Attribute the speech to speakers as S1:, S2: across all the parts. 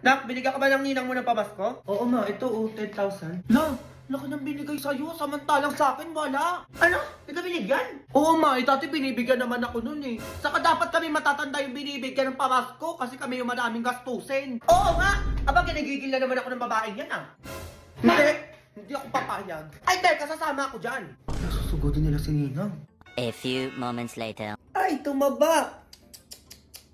S1: Nak, binigyan ka ba ng ninang mo ng pamasko? Oo ma, ito 10,000. La, laki nang binigay sa'yo, samantalang sa akin wala. Ano? Hindi ka binigyan? Oo ma, dati binibigyan naman ako nun eh. Saka dapat kami matatanda yung binibigyan ng pamasko kasi kami yung maraming gastusin. Oo nga, aba ginigigil na naman ako ng babaeng yan ah. Hindi ako papayag. Ay, teka, sasama ako dyan. Nasusugodin nila si Ninang.
S2: A few moments later.
S1: Ay, tumaba.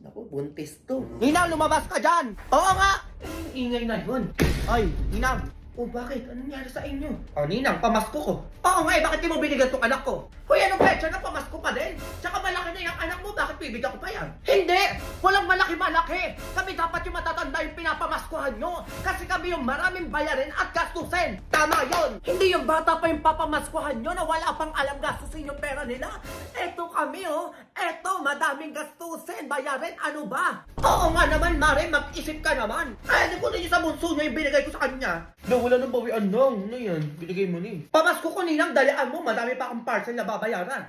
S1: Naku, buntis to. Ninang, lumabas ka dyan! Oo nga! Ang ingay na yun. Ay, Ninang. Oh, bakit? Anong nangyari sa inyo? Oh, Ninang, pamasko ko. Oo nga, bakit di mo binigyan tong anak ko? Hoy, anong petsa na pamasko pa din? Tsaka malaki na yung anak mo, bakit bibigyan ko pa yan? Hindi! Walang malaki-malaki! Kami dapat yung matatanda yung pinapamaskuhan nyo. Kasi kami yung maraming bayarin at gastusin. Tama yon. Hindi yung bata pa yung papamaskuhan nyo na wala pang alam gastusin yung pera nila. Eto kami oh. Eto, madaming gastusin, bayarin, ano ba? Oo nga naman, Mare, mag-isip ka naman. Ay, hindi ko na yung sa bunso nyo yung binigay ko sa kanya. Na wala nang bawian lang. Ano yan? Binigay mo ni. Pamasko ko Ninang, dalian mo. Madami pa akong parcel na babayaran.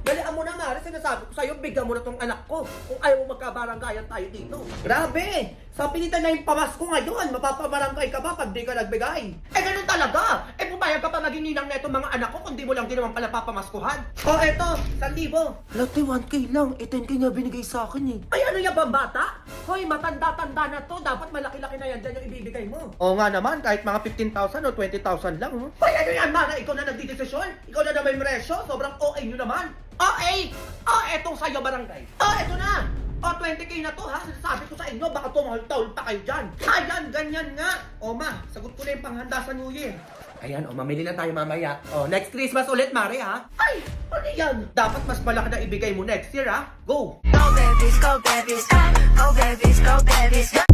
S1: Dalian mo na, Mare. Sinasabi ko sa'yo, bigyan mo na tong anak ko. Kung ayaw mo magkabaranggayan tayo dito. Grabe! Sa pilitan na yung pamasko ngayon, mapapabarangay ka ba pag di ka nagbigay? Eh, ganun talaga! Eh, pumayag ka pa maging ninang na itong mga anak ko kung di mo lang din naman pala papamaskuhan. O, eto, 1,000. Lati, 1K lang. 10K na binigay sa akin eh. Ay, ano yan ba, bata? Hoy, matanda-tanda na to. Dapat malaki-laki na yan dyan yung ibibigay mo. Oo nga naman, kahit mga 15,000 o 20,000 lang. Hoy, ano yan, Mara? Ikaw na nagdidesisyon? Ikaw na naman yung resyo? Sobrang OA nyo naman. OA! Oh, etong sa'yo barangay. Oh, eto na! O, 20K na to ha, sinasabi ko sa inyo, baka tumahol-tahol pa kayo dyan. Ayan, ganyan nga. O ma, sagot ko na yung panghanda sa New Year. Ayan, o, mamili na tayo mamaya. O, next Christmas ulit, Mare ha. Ay, ano yan? Dapat mas malaki na ibigay mo next year ha. Go!
S3: Go babies, go babies, go babies, go babies.